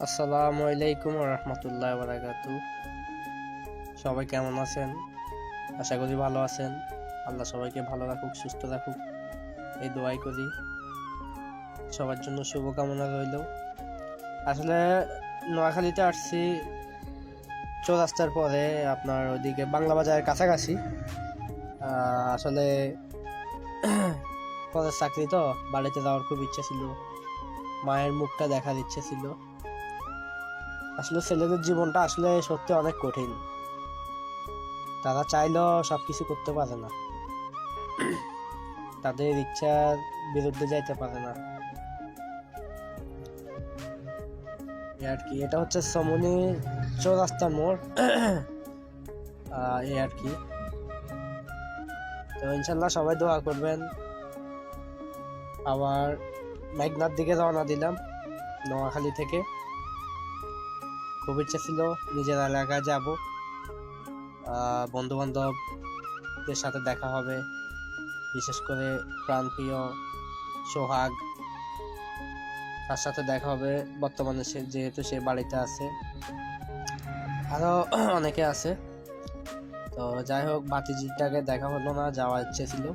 আসসালামু আলাইকুম রহমতুল্লাহ বারাকাতু। সবাই কেমন আছেন? আশা করি ভালো আছেন। আল্লাহ সবাইকে ভালো রাখুক, সুস্থ রাখুক, এই দোয়াই করি। সবার জন্য শুভকামনা রইল। আসলে নোয়াখালীতে আসছি চৌরাস্তার পরে, আপনার ওইদিকে বাংলা বাজারের কাছাকাছি। আসলে কলেজ চাকরি তো, বাড়িতে যাওয়ার খুব ইচ্ছা ছিল, মায়ের মুখটা দেখার ইচ্ছে ছিল। আসলে ছেলেদের জীবনটা আসলে সত্যি অনেক কঠিন, তারা চাইলেও সবকিছু করতে পারে না, তাদের ইচ্ছার বিরুদ্ধে যাইতে পারে না। আর কি, এটা হচ্ছে সমনি চৌরাস্তার মোড়। এই আর কি। তো ইনশাল্লাহ সবাই দোয়া করবেন। আবার মেঘনার দিকে রওনা দিলাম নোয়াখালী থেকে। খুব ইচ্ছা ছিল নিজের এলাকায় যাব, বন্ধু বান্ধবদের সাথে দেখা হবে, বিশেষ করে প্রাণপ্রিয় সোহাগ, তার সাথে দেখা হবে। বর্তমানে সে যেহেতু সে বাড়িতে আছে, আরো অনেকে আছে। তো যাই হোক, ভাতিজিটাকে দেখা হলো না, যাওয়ার ইচ্ছে ছিল।